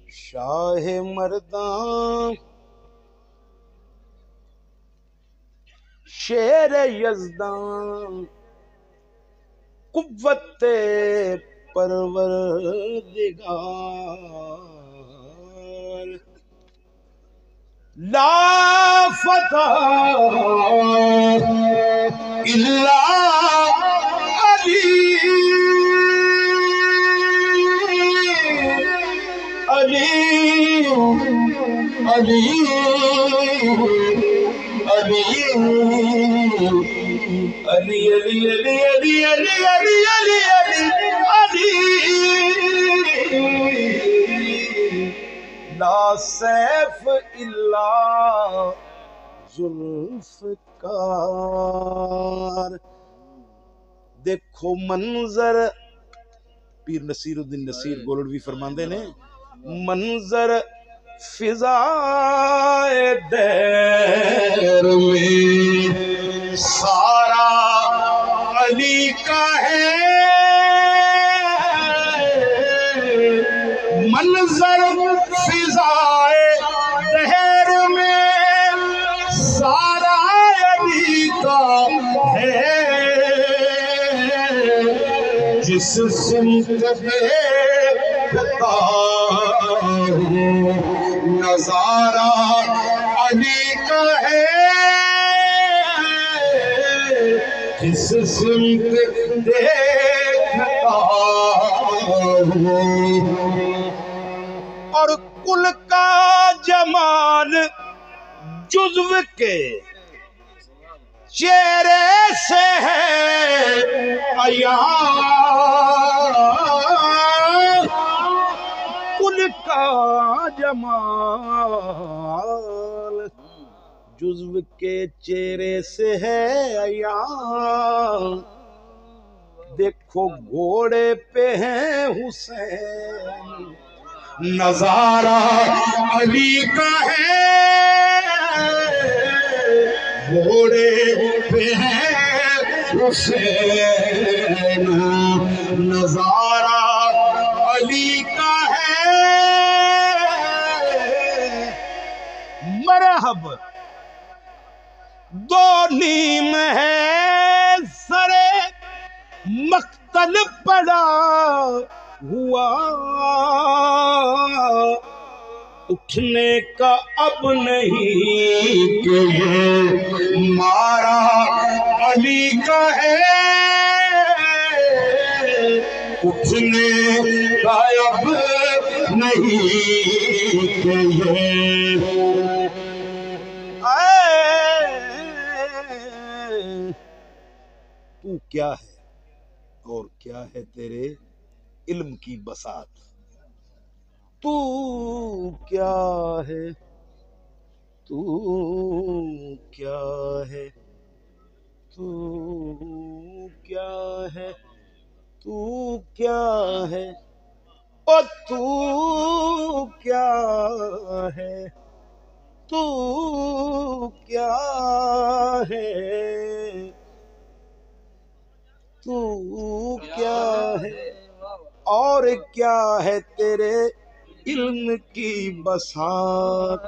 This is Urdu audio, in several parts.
شاہ مردان شیر یزدان قوت پروردگار لا فتح الا علی علی علی علی علی علی علی علی علی علی علی علی لا سیف الا ذوالفقار. دیکھو منظر پیر نصیر الدین نصیر گولڑوی فرماندے نے منظر فضائے دیر میں سارا علی کا ہے منظر فضائے دیر میں سارا علی کا ہے جس سمت دیکھتا ہوں نظارہ علی کا ہے جس سمت دیکھتا ہوں اور کل کا جمال جزو کے چہرے سے ہے عیاں کل کا جمال جزو کے چہرے سے ہے عیاں دیکھو گھوڑے پہ ہیں حسین نظارہ علی کا ہے گھوڑے پہ ہیں حسین نظارہ علی کا ہے مرحب دو نیم ہے سرے مقتل پڑا ہوا اٹھنے کا اب نہیں کہ یہ مارا علی کا ہے اٹھنے کا اب نہیں کہ یہ تو کیا ہے اور کیا ہے تیرے علم کی بساط تو کیا ہے تو کیا ہے تو کیا ہے تو کیا ہے او تو کیا ہے تو کیا ہے تو کیا ہے اور کیا ہے تیرے علم کی بساط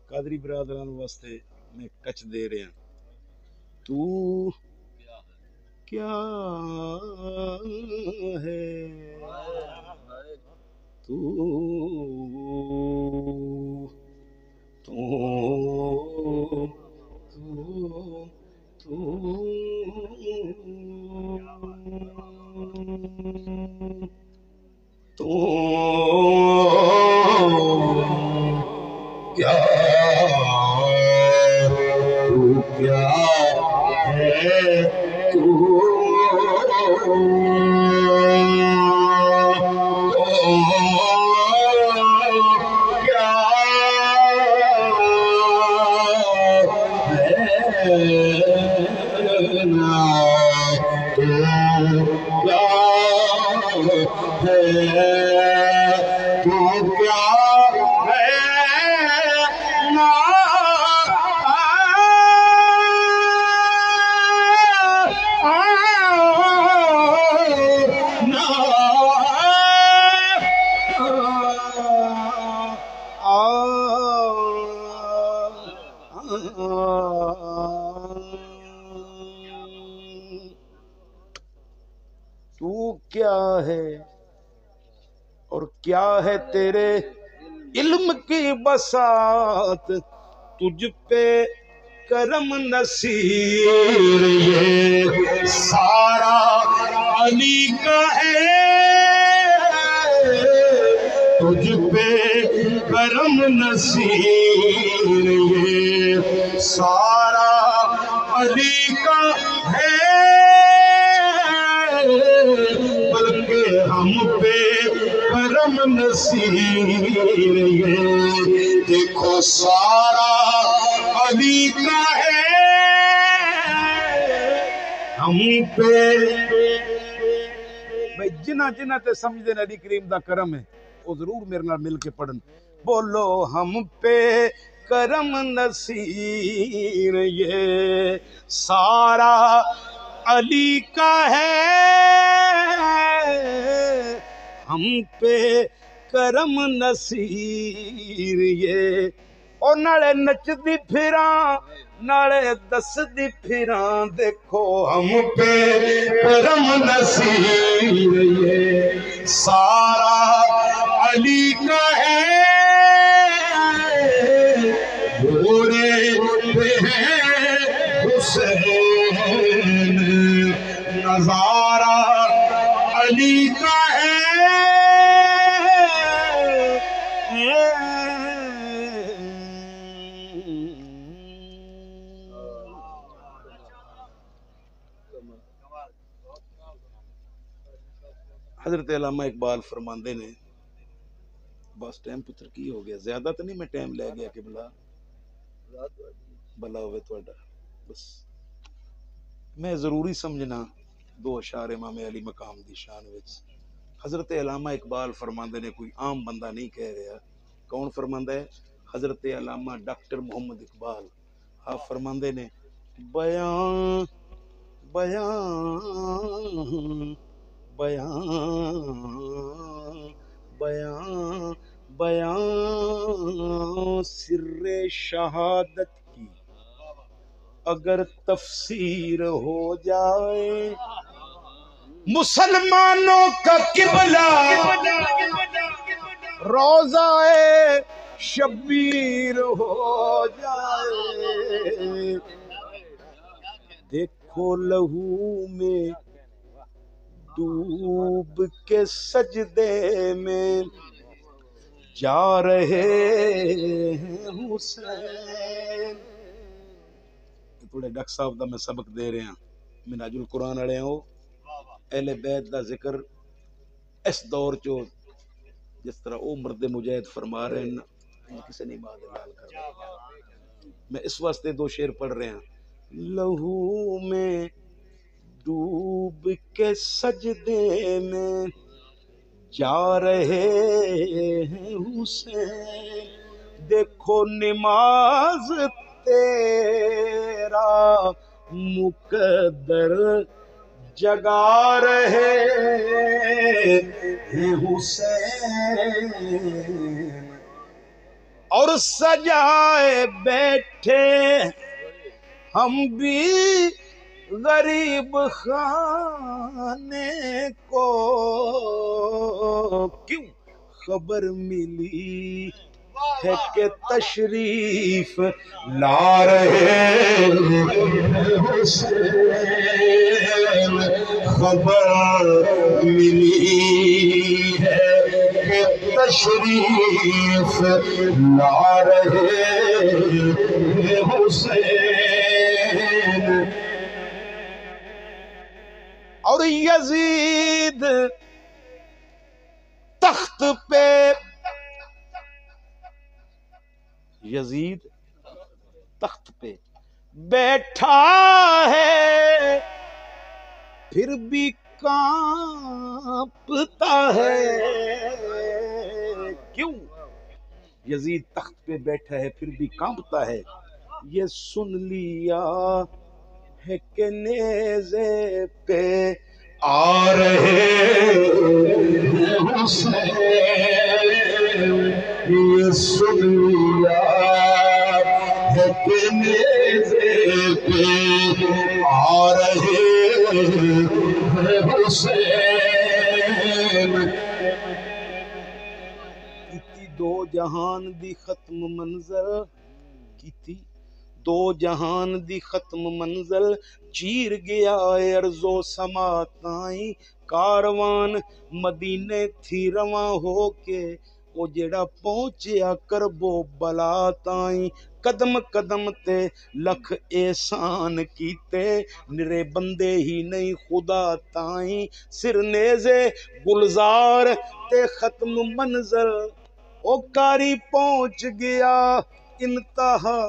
قادری برادران واسطے میں کچھ دے رہے ہیں تو کیا ہے تو کیا ہے تو کیا تو کیا ہے اور کیا ہے تیرے علم کی بساط، تجھ پہ کرم نصیر یہ سارا علی کا ہے، تجھ پہ کرم نصیر یہ سارا علی کا ہے، بلکہ ہم پہ کرم نصیر یہ دیکھو سارا علی کا ہے، ہم پہ بھئی جنہ جنہ تے سمجھ دے نبی کریم دا کرم ہے وہ ضرور میرے نال مل کے پڑھن، بولو ہم پہ کرم نصیر یہ سارا علی کا ہے، ہم پہ کرم نصیر یہ اور نالے نچ دی پھراں نالے دس دی پھراں، دیکھو ہم پہ کرم نصیر یہ سارا علی کا ہے، گھوڑے پہ ہے حسین نظارہ علی کا ہے، حضرت علامہ اقبال فرماندے نے بس ٹائم پتر کی ہو گیا، زیادہ تو نہیں میں ٹائم لے گیا کہ بلا ہوئے توڑا، بس میں ضروری سمجھنا دو اشعار امام علی مقام دی شان وچ حضرت علامہ اقبال فرماندے نے، کوئی عام بندہ نہیں کہہ رہا، کون فرماندہ ہے؟ حضرت علامہ ڈاکٹر محمد اقبال، آپ فرماندے نے بیان بیان بیان بیان بیان سر شہادت کی اگر تفسیر ہو جائے، مسلمانوں کا قبلہ روضہ شبیر ہو جائے، دیکھو لہو میں ڈوب کے سجدے میں جا رہے ہیں حسین۔ تھوڑے ڈاکٹر صاحب دا میں سبق دے رہے ہیں، منہاج القرآن والے ہو، اہل بیت دا ذکر اس دور چو جس طرح او مرد مجاہد فرما رہے ہیں کسی نہیں بات لال کر رہا، میں اس واسطے دو شعر پڑھ رہے ہیں، لہو میں ڈوب کے سجدے میں جا رہے ہیں حسین، دیکھو نماز تیرا مقدر جگا رہے ہیں حسین، اور سجائے بیٹھے ہم بھی غریب خانے کو، کیوں خبر ملی ہے کہ تشریف لا رہے حسین، خبر ملی ہے کہ تشریف لا رہے حسین، اور یزید تخت پہ، یزید تخت پہ بیٹھا ہے پھر بھی کانپتا ہے، کیوں یزید تخت پہ بیٹھا ہے پھر بھی کانپتا ہے، یہ سن لیا ہے کہ نیزے پہ آ رہے حسین، یہ سن لیا ہے کہ نیزے جہان دی ختم منزل کیتی، دو جہان دی ختم منزل چیر گیا ارض و سما تائیں، کاروان مدینے تھی رواں ہو کے وہ جڑا پہنچیا کربو بلا تائیں، قدم قدم تے لکھ احسان کیتے نرے بندے ہی نہیں خدا تائیں، سر نیزے گلزار تے ختم منظر او کاری پہنچ گیا انتہا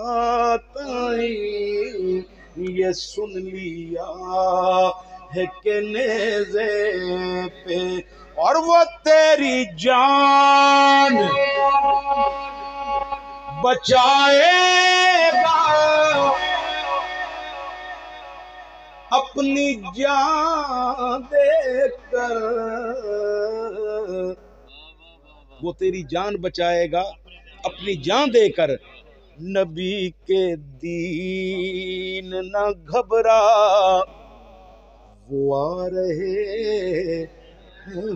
تائیں، یہ سن لیا ہے کہ نیزے پہ اور وہ تیری جان بچائے گا، اپنی جان دے کر وہ تیری جان بچائے گا اپنی جان دے کر، نبی کے دین نہ گھبرا وہ آ رہے ہیں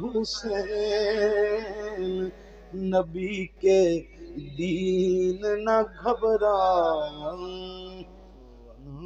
حسین، نبی کے دین نہ گھبرا